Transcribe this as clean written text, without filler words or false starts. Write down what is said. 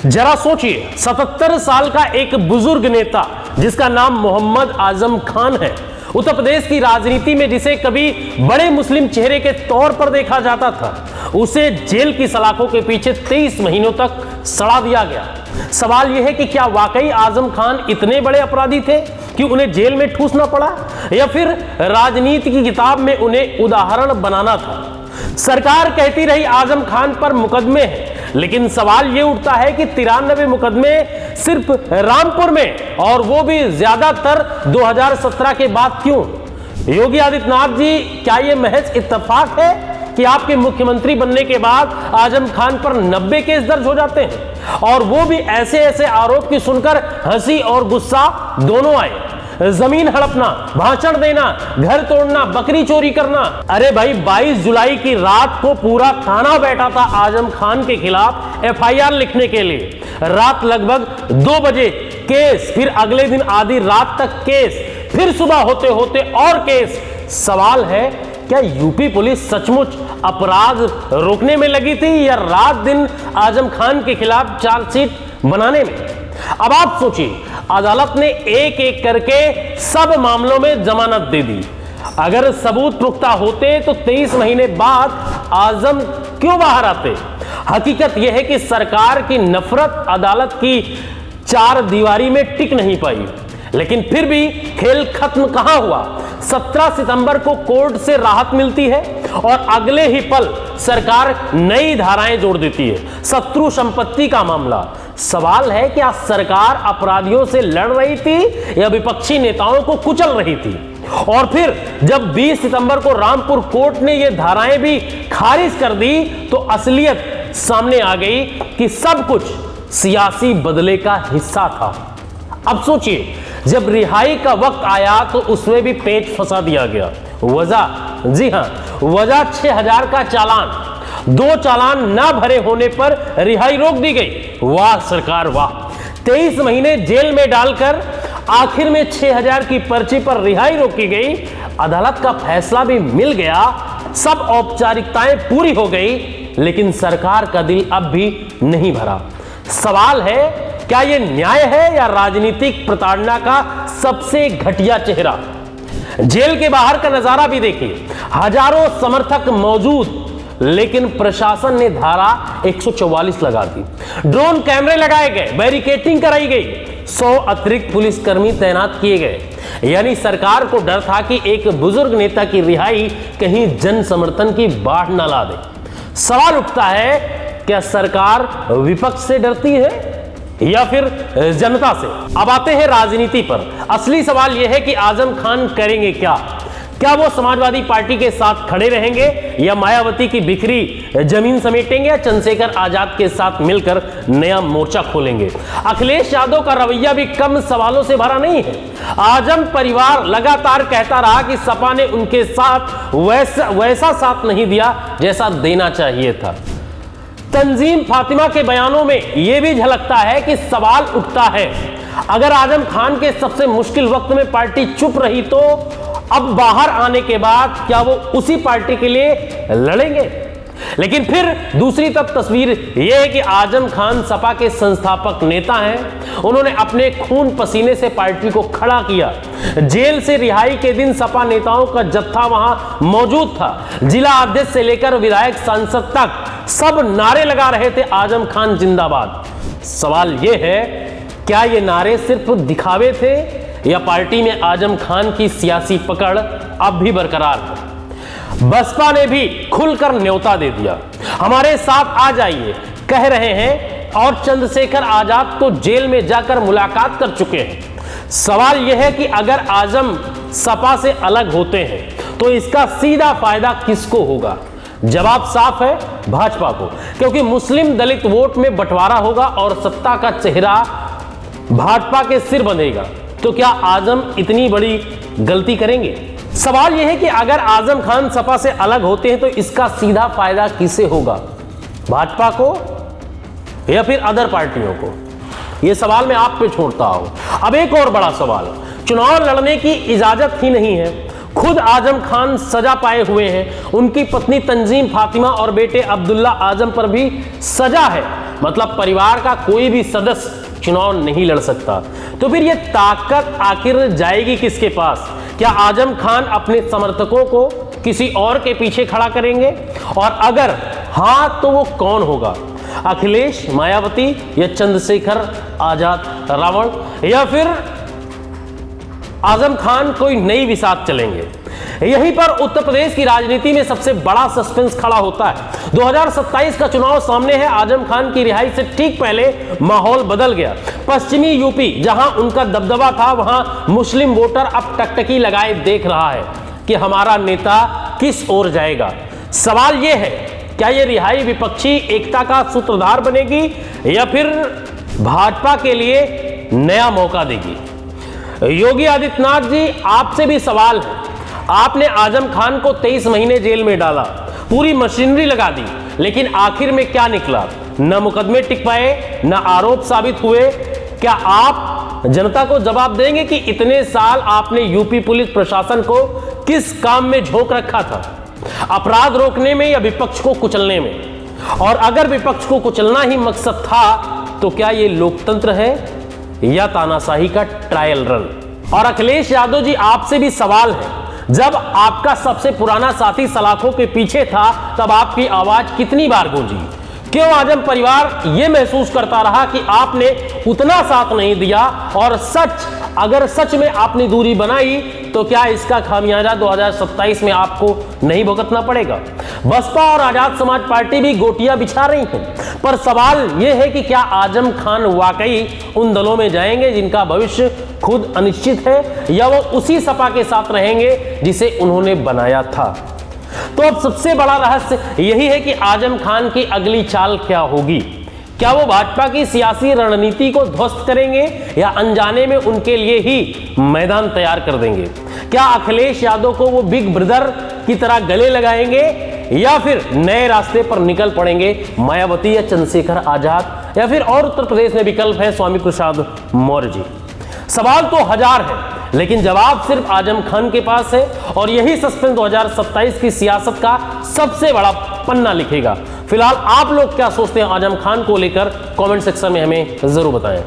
जरा सोचिए, 77 साल का एक बुजुर्ग नेता जिसका नाम मोहम्मद आजम खान है, उत्तर प्रदेश की राजनीति में जिसे कभी बड़े मुस्लिम चेहरे के तौर पर देखा जाता था, उसे जेल की सलाखों के पीछे 23 महीनों तक सड़ा दिया गया। सवाल यह है कि क्या वाकई आजम खान इतने बड़े अपराधी थे कि उन्हें जेल में ठूसना पड़ा, या फिर राजनीति की किताब में उन्हें उदाहरण बनाना था। सरकार कहती रही आजम खान पर मुकदमे हैं, लेकिन सवाल यह उठता है कि 93 मुकदमे सिर्फ रामपुर में, और वो भी ज्यादातर 2017 के बाद क्यों? योगी आदित्यनाथ जी, क्या यह महज इत्तेफाक है कि आपके मुख्यमंत्री बनने के बाद आजम खान पर 90 केस दर्ज हो जाते हैं, और वो भी ऐसे ऐसे आरोप की सुनकर हंसी और गुस्सा दोनों आए? जमीन हड़पना, भाषण देना, घर तोड़ना, बकरी चोरी करना। अरे भाई, 22 जुलाई की रात को पूरा थाना बैठा था आजम खान के खिलाफ एफआईआर लिखने के लिए। रात लगभग 2 बजे केस, फिर अगले दिन आधी रात तक केस, फिर सुबह होते होते और केस। सवाल है, क्या यूपी पुलिस सचमुच अपराध रोकने में लगी थी, या रात दिन आजम खान के खिलाफ चार्जशीट बनाने में? अब आप सोचिए, अदालत ने एक एक करके सब मामलों में जमानत दे दी। अगर सबूत पुख्ता होते तो 23 महीने बाद आजम क्यों बाहर आते? हकीकत यह है कि सरकार की नफरत अदालत की चार दीवारी में टिक नहीं पाई। लेकिन फिर भी खेल खत्म कहां हुआ? 17 सितंबर को कोर्ट से राहत मिलती है और अगले ही पल सरकार नई धाराएं जोड़ देती है। शत्रु संपत्ति का मामला। सवाल है, क्या सरकार अपराधियों से लड़ रही थी या विपक्षी नेताओं को कुचल रही थी? और फिर जब 20 सितंबर को रामपुर कोर्ट ने ये धाराएं भी खारिज कर दी, तो असलियत सामने आ गई कि सब कुछ सियासी बदले का हिस्सा था। अब सोचिए, जब रिहाई का वक्त आया तो उसमें भी पेच फंसा दिया गया। वजह, जी हां, वजह 6000 का चालान। 2 चालान ना भरे होने पर रिहाई रोक दी गई। वाह सरकार वाह! 23 महीने जेल में डालकर आखिर में 6000 की पर्ची पर रिहाई रोकी गई। अदालत का फैसला भी मिल गया, सब औपचारिकताएं पूरी हो गई, लेकिन सरकार का दिल अब भी नहीं भरा। सवाल है, क्या यह न्याय है या राजनीतिक प्रताड़ना का सबसे घटिया चेहरा? जेल के बाहर का नजारा भी देखिए। हजारों समर्थक मौजूद, लेकिन प्रशासन ने धारा 144 लगा दी। ड्रोन कैमरे लगाए गए, बैरिकेडिंग कराई गई, 100 अतिरिक्त पुलिसकर्मी तैनात किए गए। यानी सरकार को डर था कि एक बुजुर्ग नेता की रिहाई कहीं जन समर्थन की बाढ़ न ला दे। सवाल उठता है, क्या सरकार विपक्ष से डरती है या फिर जनता से? अब आते हैं राजनीति पर। असली सवाल यह है कि आजम खान करेंगे क्या? क्या वो समाजवादी पार्टी के साथ खड़े रहेंगे, या मायावती की बिखरी जमीन समेटेंगे, या चंद्रशेखर आजाद के साथ मिलकर नया मोर्चा खोलेंगे? अखिलेश यादव का रवैया भी कम सवालों से भरा नहीं है। आजम परिवार लगातार कहता रहा कि सपा ने उनके साथ वैसा साथ नहीं दिया जैसा देना चाहिए था। तंजीम फातिमा के बयानों में यह भी झलकता है कि सवाल उठता है, अगर आजम खान के सबसे मुश्किल वक्त में पार्टी चुप रही, तो अब बाहर आने के बाद क्या वो उसी पार्टी के लिए लड़ेंगे? लेकिन फिर दूसरी तरफ तस्वीर यह है कि आजम खान सपा के संस्थापक नेता हैं। उन्होंने अपने खून पसीने से पार्टी को खड़ा किया। जेल से रिहाई के दिन सपा नेताओं का जत्था वहां मौजूद था। जिला अध्यक्ष से लेकर विधायक, सांसद तक सब नारे लगा रहे थे, आजम खान जिंदाबाद। सवाल यह है, क्या ये नारे सिर्फ दिखावे थे, या पार्टी में आजम खान की सियासी पकड़ अब भी बरकरार है? बसपा ने भी खुलकर न्योता दे दिया, हमारे साथ आ जाइए कह रहे हैं, और चंद्रशेखर आजाद तो जेल में जाकर मुलाकात कर चुके हैं। सवाल यह है कि अगर आजम सपा से अलग होते हैं तो इसका सीधा फायदा किसको होगा? जवाब साफ है, भाजपा को, क्योंकि मुस्लिम दलित वोट में बंटवारा होगा और सत्ता का चेहरा भाजपा के सिर बंधेगा। तो क्या आजम इतनी बड़ी गलती करेंगे? सवाल यह है कि अगर आजम खान सपा से अलग होते हैं तो इसका सीधा फायदा किसे होगा? भाजपा को या फिर अदर पार्टियों को? यह सवाल मैं आप पे छोड़ता हूं। अब एक और बड़ा सवाल, चुनाव लड़ने की इजाजत ही नहीं है। खुद आजम खान सजा पाए हुए हैं, उनकी पत्नी तंजीम फातिमा और बेटे अब्दुल्ला आजम पर भी सजा है। मतलब परिवार का कोई भी सदस्य चुनाव नहीं लड़ सकता। तो फिर ये ताकत आखिर जाएगी किसके पास? क्या आजम खान अपने समर्थकों को किसी और के पीछे खड़ा करेंगे? और अगर हां तो वो कौन होगा? अखिलेश, मायावती या चंद्रशेखर आजाद रावण, या फिर आजम खान कोई नई विसात चलेंगे? यहीं पर उत्तर प्रदेश की राजनीति में सबसे बड़ा सस्पेंस खड़ा होता है। 2027 का चुनाव सामने है। आजम खान की रिहाई से ठीक पहले माहौल बदल गया। पश्चिमी यूपी जहां उनका दबदबा था, वहां मुस्लिम वोटर अब टकटकी लगाए देख रहा है कि हमारा नेता किस ओर जाएगा। सवाल यह है, क्या यह रिहाई विपक्षी एकता का सूत्रधार बनेगी या फिर भाजपा के लिए नया मौका देगी? योगी आदित्यनाथ जी, आपसे भी सवाल है। आपने आजम खान को 23 महीने जेल में डाला, पूरी मशीनरी लगा दी, लेकिन आखिर में क्या निकला? न मुकदमे टिक पाए, न आरोप साबित हुए। क्या आप जनता को जवाब देंगे कि इतने साल आपने यूपी पुलिस प्रशासन को किस काम में झोंक रखा था? अपराध रोकने में या विपक्ष को कुचलने में? और अगर विपक्ष को कुचलना ही मकसद था तो क्या यह लोकतंत्र है या तानाशाही का ट्रायल रन? और अखिलेश यादव जी, आपसे भी सवाल है। जब आपका सबसे पुराना साथी सलाखों के पीछे था, तब आपकी आवाज कितनी बार गूंजी? क्यों आजम परिवार यह महसूस करता रहा कि आपने उतना साथ नहीं दिया? और अगर सच में आपने दूरी बनाई तो क्या इसका खामियाजा 2027 में आपको नहीं भुगतना पड़ेगा? बसपा और आजाद समाज पार्टी भी गोटियां बिछा रही हैं, पर सवाल यह है कि क्या आजम खान वाकई उन दलों में जाएंगे जिनका भविष्य खुद अनिश्चित है, या वो उसी सपा के साथ रहेंगे जिसे उन्होंने बनाया था? तो अब सबसे बड़ा रहस्य यही है कि आजम खान की अगली चाल क्या होगी। क्या वो भाजपा की सियासी रणनीति को ध्वस्त करेंगे या अनजाने में उनके लिए ही मैदान तैयार कर देंगे? क्या अखिलेश यादव को वो बिग ब्रदर की तरह गले लगाएंगे या फिर नए रास्ते पर निकल पड़ेंगे? मायावती या चंद्रशेखर आजाद, या फिर और उत्तर प्रदेश में विकल्प है स्वामी प्रसाद मौर्य जी। सवाल तो हजार है, लेकिन जवाब सिर्फ आजम खान के पास है, और यही सस्पेंस 2027 की सियासत का सबसे बड़ा पन्ना लिखेगा। फिलहाल आप लोग क्या सोचते हैं आजम खान को लेकर? कमेंट सेक्शन में हमें जरूर बताएं।